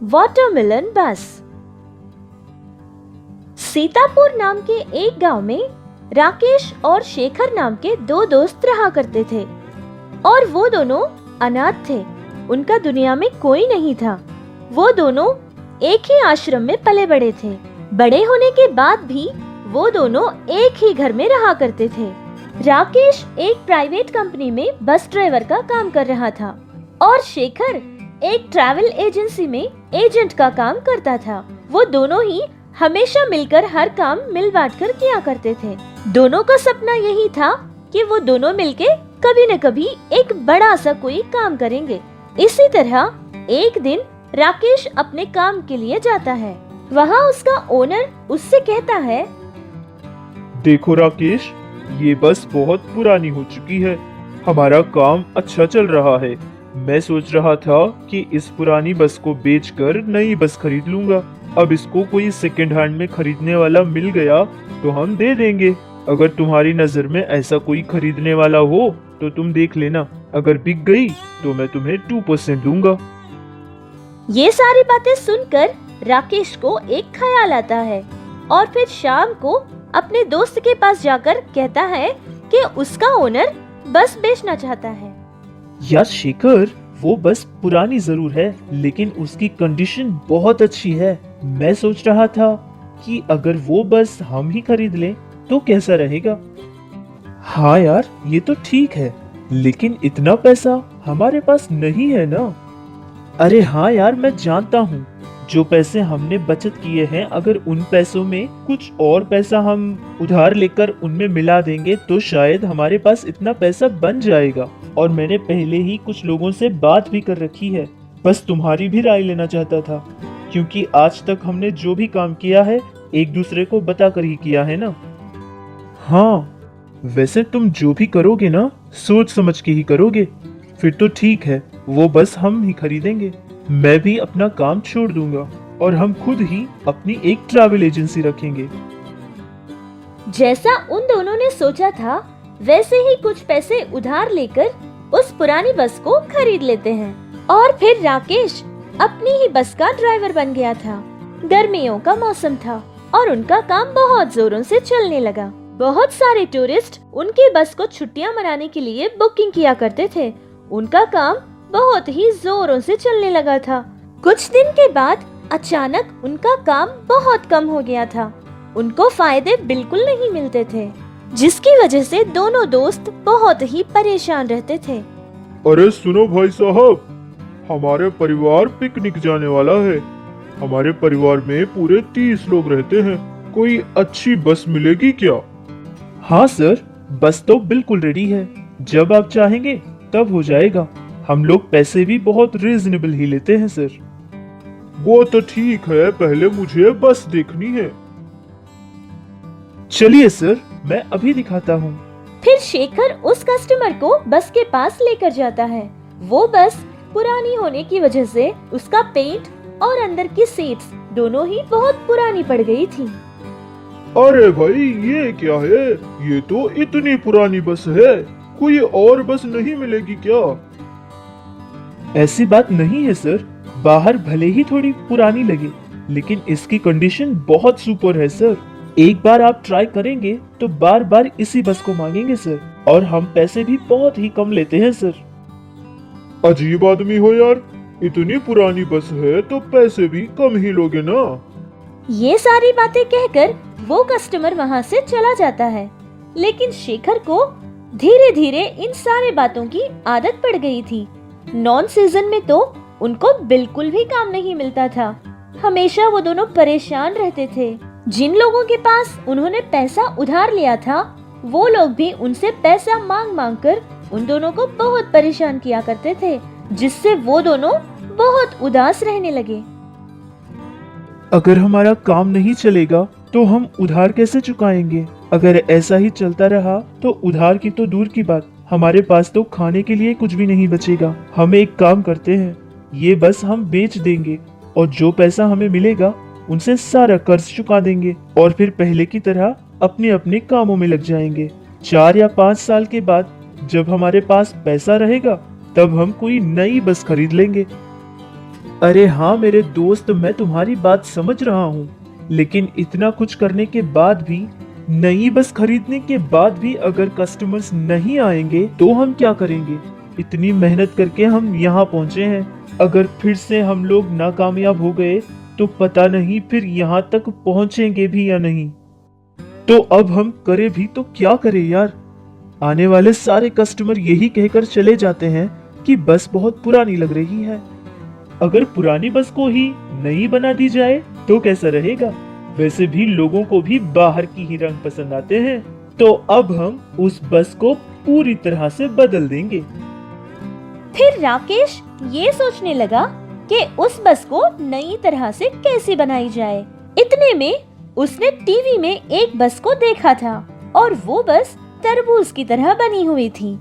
Watermelon बस। सीतापुर नाम के एक गांव में राकेश और शेखर नाम के दो दोस्त रहा करते थे और वो दोनों अनाथ थे। उनका दुनिया में कोई नहीं था। वो दोनों एक ही आश्रम में पले बड़े थे। बड़े होने के बाद भी वो दोनों एक ही घर में रहा करते थे। राकेश एक प्राइवेट कंपनी में बस ड्राइवर का काम कर रहा था और शेखर एक ट्रैवल एजेंसी में एजेंट का काम करता था। वो दोनों ही हमेशा मिलकर हर काम मिल बांट कर किया करते थे। दोनों का सपना यही था कि वो दोनों मिलके कभी न कभी एक बड़ा सा कोई काम करेंगे। इसी तरह एक दिन राकेश अपने काम के लिए जाता है। वहाँ उसका ओनर उससे कहता है, देखो राकेश, ये बस बहुत पुरानी हो चुकी है। हमारा काम अच्छा चल रहा है। मैं सोच रहा था कि इस पुरानी बस को बेचकर नई बस खरीद लूंगा। अब इसको कोई सेकंड हैंड में खरीदने वाला मिल गया तो हम दे देंगे। अगर तुम्हारी नजर में ऐसा कोई खरीदने वाला हो तो तुम देख लेना। अगर बिक गई तो मैं तुम्हें 2% दूंगा। ये सारी बातें सुनकर राकेश को एक ख्याल आता है और फिर शाम को अपने दोस्त के पास जाकर कहता है कि उसका ओनर बस बेचना चाहता है। यार शेखर, वो बस पुरानी जरूर है लेकिन उसकी कंडीशन बहुत अच्छी है। मैं सोच रहा था कि अगर वो बस हम ही खरीद लें तो कैसा रहेगा। हाँ यार, ये तो ठीक है लेकिन इतना पैसा हमारे पास नहीं है ना। अरे हाँ यार, मैं जानता हूँ। जो पैसे हमने बचत किए हैं, अगर उन पैसों में कुछ और पैसा हम उधार लेकर उनमें मिला देंगे तो शायद हमारे पास इतना पैसा बन जाएगा। और मैंने पहले ही कुछ लोगों से बात भी कर रखी है। बस तुम्हारी भी राय लेना चाहता था, क्योंकि आज तक हमने जो भी काम किया है एक दूसरे को बताकर ही किया है ना। हाँ, वैसे तुम जो भी करोगे ना, सोच समझ के ही करोगे। फिर तो ठीक है, वो बस हम ही खरीदेंगे। मैं भी अपना काम छोड़ दूंगा और हम खुद ही अपनी एक ट्रैवल एजेंसी रखेंगे। जैसा उन दोनों ने सोचा था वैसे ही कुछ पैसे उधार लेकर उस पुरानी बस को खरीद लेते हैं और फिर राकेश अपनी ही बस का ड्राइवर बन गया था। गर्मियों का मौसम था और उनका काम बहुत जोरों से चलने लगा। बहुत सारे टूरिस्ट उनकी बस को छुट्टियां मनाने के लिए बुकिंग किया करते थे। उनका काम बहुत ही जोरों से चलने लगा था। कुछ दिन के बाद अचानक उनका काम बहुत कम हो गया था। उनको फायदे बिल्कुल नहीं मिलते थे, जिसकी वजह से दोनों दोस्त बहुत ही परेशान रहते थे। अरे सुनो भाई साहब, हमारे परिवार पिकनिक जाने वाला है। हमारे परिवार में पूरे 30 लोग रहते हैं। कोई अच्छी बस मिलेगी क्या? हाँ सर, बस तो बिल्कुल रेडी है। जब आप चाहेंगे तब हो जाएगा। हम लोग पैसे भी बहुत रीजनेबल ही लेते हैं सर। वो तो ठीक है, पहले मुझे बस देखनी है। चलिए सर, मैं अभी दिखाता हूँ। फिर शेखर उस कस्टमर को बस के पास लेकर जाता है। वो बस पुरानी होने की वजह से उसका पेंट और अंदर की सीट्स दोनों ही बहुत पुरानी पड़ गई थी। अरे भाई, ये क्या है? ये तो इतनी पुरानी बस है। कोई और बस नहीं मिलेगी क्या? ऐसी बात नहीं है सर। बाहर भले ही थोड़ी पुरानी लगे लेकिन इसकी कंडीशन बहुत सुपर है सर। एक बार आप ट्राई करेंगे तो बार बार इसी बस को मांगेंगे सर। और हम पैसे भी बहुत ही कम लेते हैं सर। अजीब आदमी हो यार, इतनी पुरानी बस है तो पैसे भी कम ही लोगे ना। ये सारी बातें कहकर वो कस्टमर वहाँ से चला जाता है। लेकिन शेखर को धीरे धीरे इन सारे बातों की आदत पड़ गई थी। नॉन सीजन में तो उनको बिल्कुल भी काम नहीं मिलता था। हमेशा वो दोनों परेशान रहते थे। जिन लोगों के पास उन्होंने पैसा उधार लिया था वो लोग भी उनसे पैसा मांग मांग कर उन दोनों को बहुत परेशान किया करते थे, जिससे वो दोनों बहुत उदास रहने लगे। अगर हमारा काम नहीं चलेगा तो हम उधार कैसे चुकाएंगे? अगर ऐसा ही चलता रहा तो उधार की तो दूर की बात, हमारे पास तो खाने के लिए कुछ भी नहीं बचेगा। हम एक काम करते हैं, ये बस हम बेच देंगे और जो पैसा हमें मिलेगा उनसे सारा कर्ज चुका देंगे और फिर पहले की तरह अपने अपने कामों में लग जाएंगे। 4 या 5 साल के बाद जब हमारे पास पैसा रहेगा तब हम कोई नई बस खरीद लेंगे। अरे हाँ मेरे दोस्त, मैं तुम्हारी बात समझ रहा हूँ, लेकिन इतना कुछ करने के बाद भी, नई बस खरीदने के बाद भी अगर कस्टमर्स नहीं आएंगे तो हम क्या करेंगे? इतनी मेहनत करके हम यहाँ पहुँचे हैं, अगर फिर से हम लोग नाकामयाब हो गए तो पता नहीं फिर यहाँ तक पहुँचेंगे भी या नहीं। तो अब हम करें भी तो क्या करें यार? आने वाले सारे कस्टमर यही कहकर चले जाते हैं कि बस बहुत पुरानी लग रही है। अगर पुरानी बस को ही नई बना दी जाए तो कैसा रहेगा? वैसे भी लोगों को भी बाहर की ही रंग पसंद आते हैं, तो अब हम उस बस को पूरी तरह से बदल देंगे। फिर राकेश ये सोचने लगा कि उस बस को नई तरह से कैसे बनाई जाए। इतने में उसने टीवी में एक बस को देखा था और वो बस तरबूज की तरह बनी हुई थी।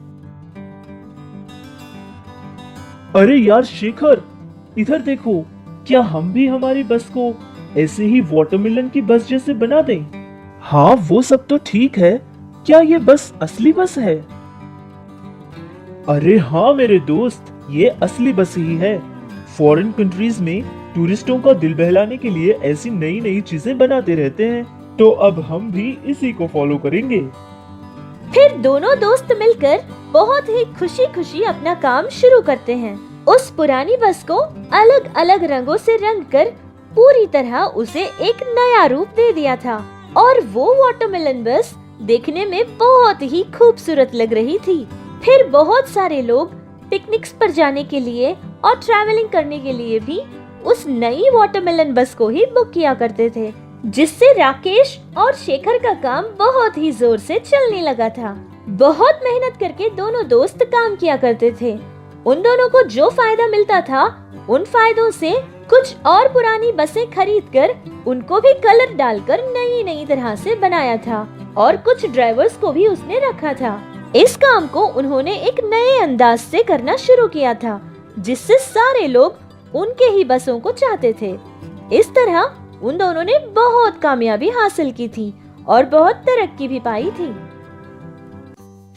अरे यार शेखर, इधर देखो, क्या हम भी हमारी बस को ऐसे ही वाटरमेलन की बस जैसे बना दें? हाँ वो सब तो ठीक है, क्या ये बस असली बस है? अरे हाँ मेरे दोस्त, ये असली बस ही है। फॉरेन कंट्रीज में टूरिस्टों का दिल बहलाने के लिए ऐसी नई नई चीजें बनाते रहते हैं, तो अब हम भी इसी को फॉलो करेंगे। फिर दोनों दोस्त मिलकर बहुत ही खुशी खुशी अपना काम शुरू करते हैं। उस पुरानी बस को अलग अलग रंगों से रंग कर पूरी तरह उसे एक नया रूप दे दिया था और वो वाटरमेलन बस देखने में बहुत ही खूबसूरत लग रही थी। फिर बहुत सारे लोग पिकनिक्स पर जाने के लिए और ट्रैवलिंग करने के लिए भी उस नई वाटरमेलन बस को ही बुक किया करते थे, जिससे राकेश और शेखर का काम बहुत ही जोर से चलने लगा था। बहुत मेहनत करके दोनों दोस्त काम किया करते थे। उन दोनों को जो फायदा मिलता था, उन फायदों से कुछ और पुरानी बसें खरीदकर उनको भी कलर डालकर नई नई तरह से बनाया था और कुछ ड्राइवर्स को भी उसने रखा था। इस काम को उन्होंने एक नए अंदाज से करना शुरू किया था, जिससे सारे लोग उनके ही बसों को चाहते थे। इस तरह उन दोनों ने बहुत कामयाबी हासिल की थी और बहुत तरक्की भी पाई थी।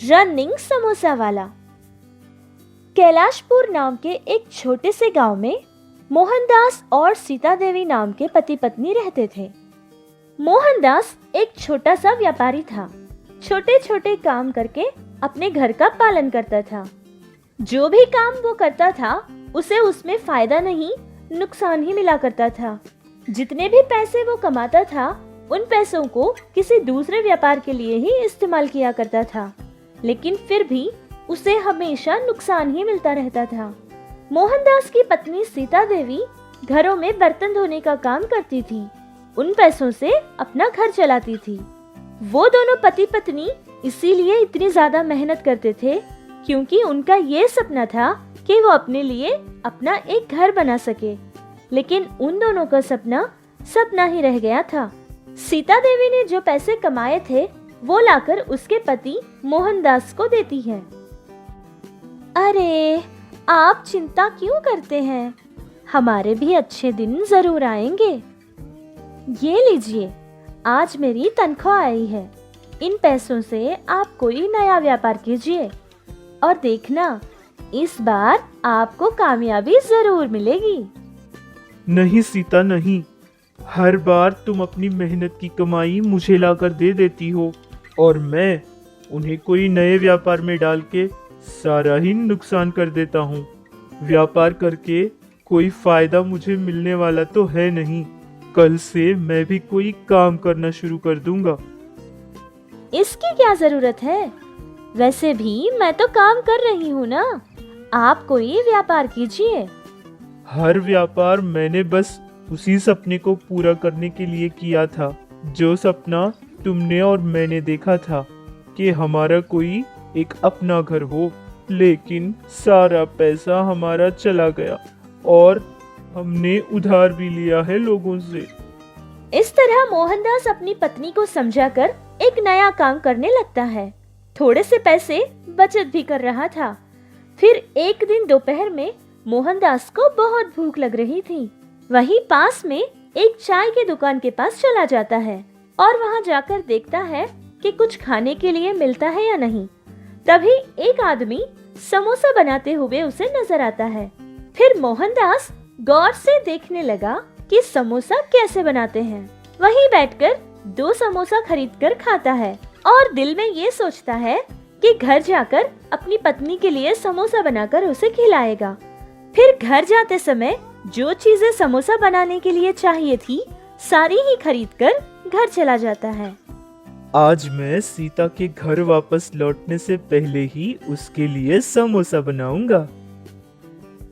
रनिंग समोसा वाला। कैलाशपुर नाम के एक छोटे से गांव में मोहनदास और सीता देवी नाम के पति पत्नी रहते थे। मोहनदास एक छोटा सा व्यापारी था। छोटे छोटे काम करके अपने घर का पालन करता था। जो भी काम वो करता था उसे उसमें फायदा नहीं, नुकसान ही मिला करता था। जितने भी पैसे वो कमाता था, उन पैसों को किसी दूसरे व्यापार के लिए ही इस्तेमाल किया करता था, लेकिन फिर भी उसे हमेशा नुकसान ही मिलता रहता था। मोहनदास की पत्नी सीता देवी घरों में बर्तन धोने का काम करती थी। उन पैसों से अपना घर चलाती थी। वो दोनों पति पत्नी इसीलिए इतनी ज्यादा मेहनत करते थे क्योंकि उनका ये सपना था कि वो अपने लिए अपना एक घर बना सके, लेकिन उन दोनों का सपना सपना ही रह गया था। सीता देवी ने जो पैसे कमाए थे वो लाकर उसके पति मोहनदास को देती है। अरे आप चिंता क्यों करते हैं, हमारे भी अच्छे दिन जरूर आएंगे। ये लीजिए, आज मेरी तनख्वाह आई है। इन पैसों से आप कोई नया व्यापार कीजिए और देखना, इस बार आपको कामयाबी जरूर मिलेगी। नहीं सीता नहीं, हर बार तुम अपनी मेहनत की कमाई मुझे लाकर दे देती हो और मैं उन्हें कोई नए व्यापार में डाल के सारा ही नुकसान कर देता हूँ। व्यापार करके कोई फायदा मुझे मिलने वाला तो है नहीं। कल से मैं भी कोई काम करना शुरू कर दूंगा। इसकी क्या जरूरत है, वैसे भी मैं तो काम कर रही हूँ ना। आप कोई व्यापार कीजिए। हर व्यापार मैंने बस उसी सपने को पूरा करने के लिए किया था, जो सपना तुमने और मैंने देखा था कि हमारा कोई एक अपना घर हो, लेकिन सारा पैसा हमारा चला गया और हमने उधार भी लिया है लोगों से। इस तरह मोहनदास अपनी पत्नी को समझाकर एक नया काम करने लगता है। थोड़े से पैसे बचत भी कर रहा था। फिर एक दिन दोपहर में मोहनदास को बहुत भूख लग रही थी। वहीं पास में एक चाय की दुकान के पास चला जाता है और वहां जाकर देखता है कि कुछ खाने के लिए मिलता है या नहीं। तभी एक आदमी समोसा बनाते हुए उसे नजर आता है। फिर मोहनदास गौर से देखने लगा कि समोसा कैसे बनाते हैं। वहीं बैठकर 2 समोसा खरीदकर खाता है और दिल में ये सोचता है कि घर जाकर अपनी पत्नी के लिए समोसा बनाकर उसे खिलाएगा। फिर घर जाते समय जो चीजें समोसा बनाने के लिए चाहिए थी, सारी ही खरीदकर घर चला जाता है। आज मैं सीता के घर वापस लौटने से पहले ही उसके लिए समोसा बनाऊंगा।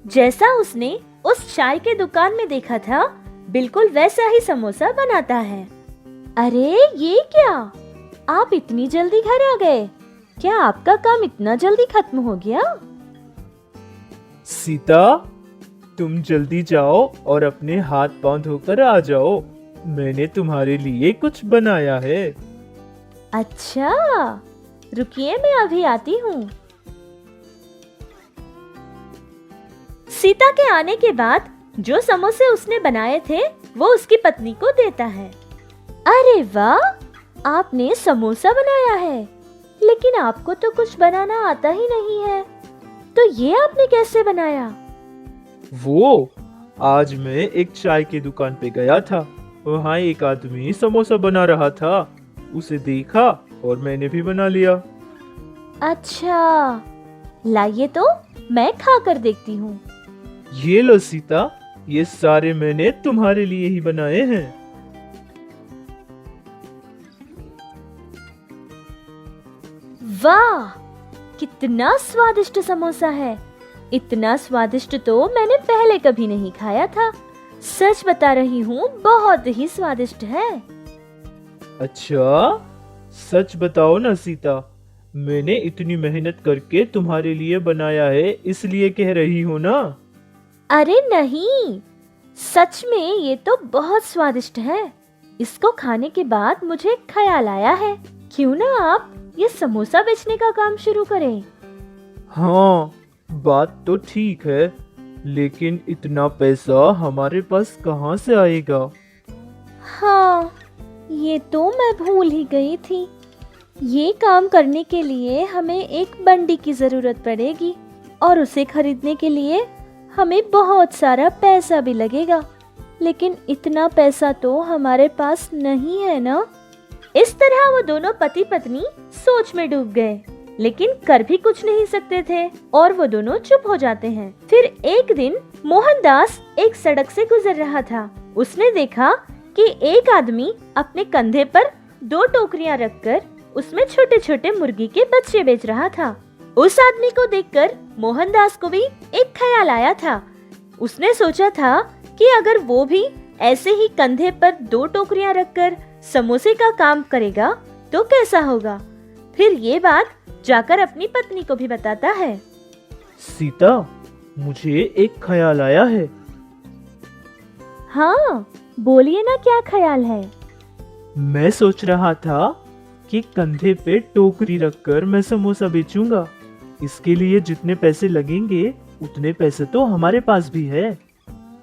जैसा उसने उस चाय के दुकान में देखा था, बिल्कुल वैसा ही समोसा बनाता है। अरे ये क्या, आप इतनी जल्दी घर आ गए? क्या आपका काम इतना जल्दी खत्म हो गया? सीता, तुम जल्दी जाओ और अपने हाथ पांव धोकर आ जाओ। मैंने तुम्हारे लिए कुछ बनाया है। अच्छा, रुकिए मैं अभी आती हूँ। सीता के आने के बाद जो समोसे उसने बनाए थे वो उसकी पत्नी को देता है। अरे वाह, आपने समोसा बनाया है, लेकिन आपको तो कुछ बनाना आता ही नहीं है, तो ये आपने कैसे बनाया? वो आज मैं एक चाय की दुकान पे गया था। वहाँ एक आदमी समोसा बना रहा था। उसे देखा और मैंने भी बना लिया। अच्छा, लाइए तो मैं खा कर देखती हूँ। ये लो सीता, ये सारे मैंने तुम्हारे लिए ही बनाए हैं। वाह, कितना स्वादिष्ट समोसा है। इतना स्वादिष्ट तो मैंने पहले कभी नहीं खाया था। सच बता रही हूँ, बहुत ही स्वादिष्ट है। अच्छा, सच बताओ ना सीता, मैंने इतनी मेहनत करके तुम्हारे लिए बनाया है, इसलिए कह रही हो ना? अरे नहीं, सच में ये तो बहुत स्वादिष्ट है। इसको खाने के बाद मुझे ख्याल आया है, क्यों ना आप ये समोसा बेचने का काम शुरू करें? हाँ, बात तो ठीक है, लेकिन इतना पैसा हमारे पास कहाँ से आएगा? हाँ, ये तो मैं भूल ही गई थी। ये काम करने के लिए हमें एक बंडी की जरूरत पड़ेगी और उसे खरीदने के लिए हमें बहुत सारा पैसा भी लगेगा, लेकिन इतना पैसा तो हमारे पास नहीं है ना। इस तरह वो दोनों पति पत्नी सोच में डूब गए, लेकिन कर भी कुछ नहीं सकते थे और वो दोनों चुप हो जाते हैं। फिर एक दिन मोहनदास एक सड़क से गुजर रहा था। उसने देखा कि एक आदमी अपने कंधे पर 2 टोकरियां रखकर उसमें छोटे छोटे मुर्गी के बच्चे बेच रहा था। उस आदमी को देखकर मोहनदास को भी एक ख्याल आया था। उसने सोचा था कि अगर वो भी ऐसे ही कंधे पर 2 टोकरियां रखकर समोसे का काम करेगा तो कैसा होगा। फिर ये बात जाकर अपनी पत्नी को भी बताता है। सीता, मुझे एक ख्याल आया है। हाँ, बोलिए ना, क्या ख्याल है? मैं सोच रहा था कि कंधे पे टोकरी रखकर मैं समोसा बेचूंगा। इसके लिए जितने पैसे लगेंगे उतने पैसे तो हमारे पास भी है।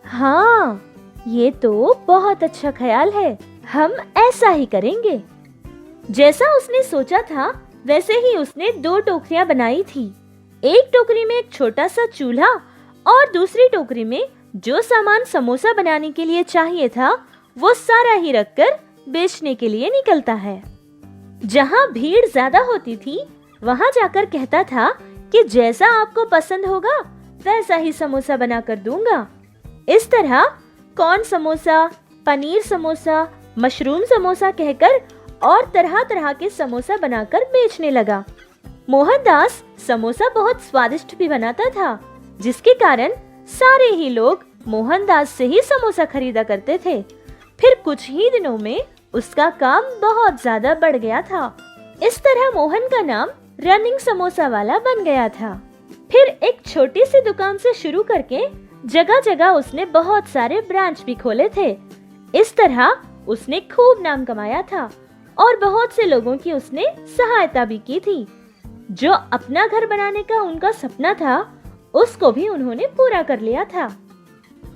हाँ, ये तो बहुत अच्छा ख्याल है। हम ऐसा ही करेंगे। जैसा उसने सोचा था वैसे ही उसने 2 टोकरियां बनाई थी। एक टोकरी में एक छोटा सा चूल्हा और दूसरी टोकरी में जो सामान समोसा बनाने के लिए चाहिए था वो सारा ही रखकर बेचने के लिए निकलता है। जहाँ भीड़ ज्यादा होती थी वहाँ जाकर कहता था कि जैसा आपको पसंद होगा वैसा ही समोसा बनाकर दूंगा। इस तरह कॉर्न समोसा, पनीर समोसा, मशरूम समोसा कहकर और तरह तरह के समोसा बनाकर बेचने लगा। मोहनदास समोसा बहुत स्वादिष्ट भी बनाता था, जिसके कारण सारे ही लोग मोहनदास से ही समोसा खरीदा करते थे। फिर कुछ ही दिनों में उसका काम बहुत ज्यादा बढ़ गया था। इस तरह मोहन का नाम रनिंग समोसा वाला बन गया था। फिर एक छोटी सी दुकान से शुरू करके जगह जगह उसने बहुत सारे ब्रांच भी खोले थे। इस तरह उसने खूब नाम कमाया था और बहुत से लोगों की उसने सहायता भी की थी। जो अपना घर बनाने का उनका सपना था उसको भी उन्होंने पूरा कर लिया था।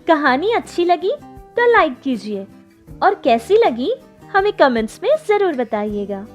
कहानी अच्छी लगी तो लाइक कीजिए और कैसी लगी हमें कमेंट्स में जरूर बताइएगा।